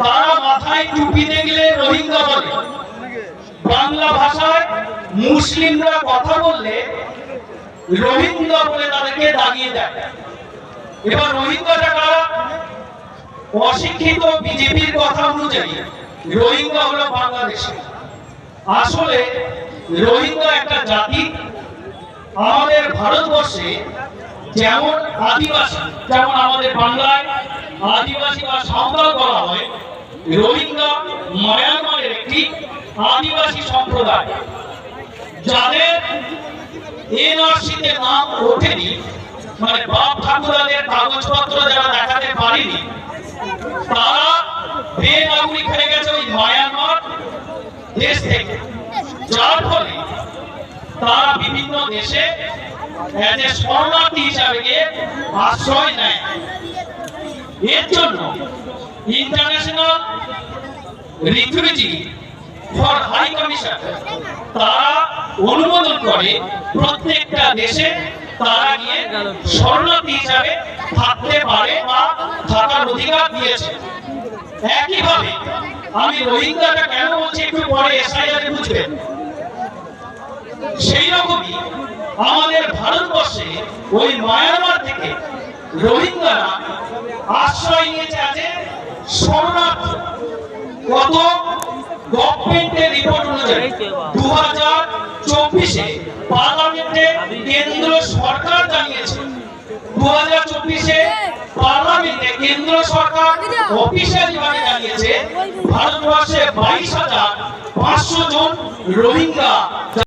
তারা মাথায় টুপি দেখলে রোহিঙ্গা বলে, বাংলা ভাষায় মুসলিমরা কথা বললে রোহিঙ্গা বলে তাদেরকে দাগিয়ে দেয়। এবার রোহিঙ্গাটা কারা? অশিক্ষিত বিজেপির কথা অনুযায়ী রোহিঙ্গা হলো বাংলাদেশে। আসলে রোহিঙ্গা একটা জাতি। আমাদের ভারতবর্ষে যেমন আদিবাসী, যেমন আমাদের বাংলায় আদিবাসী বা সাঁওতাল বলা হয়, রোহিঙ্গা মায়ানমারের একটি আদিবাসী সম্প্রদায়, যাদের এনআরসিতে নাম ওঠেনি, মানে বাপ ঠাকুরাদের কাগজপত্র যারা দেখাতে পারেনি, তারা বেনাগরিক হয়ে গেছে ওই মায়ানমার দেশ থেকে। যার ফলে তারা বিভিন্ন দেশে শরণার্থী হিসাবে গিয়ে আশ্রয় নেয়। এর জন্য international refugee for high commission তারা অনুমোদন করে প্রত্যেকটা দেশে তারা গিয়ে শরণার্থী হিসাবে থাকতে পারে বা থাকার অধিকার দিয়েছে। একইভাবে আমি রোহিঙ্গাটা কেন বলছি একটু পরে এসআইআরে বুঝবেন। সেই রকমই আমাদের ভারতবর্ষে ওই মায়ানমার থেকে রোহিঙ্গারা আশ্রয় নিয়েছে আছে শরণার্থী। কত গভর্নমেন্টের রিপোর্ট অনুযায়ী 2024-এ পার্লামেন্টে কেন্দ্র সরকার জানিয়েছে, 2024-এ পার্লামেন্টে কেন্দ্র সরকার অফিসিয়ালি ভাবে জানিয়েছে ভারতবর্ষে 22,500 জন রোহিঙ্গা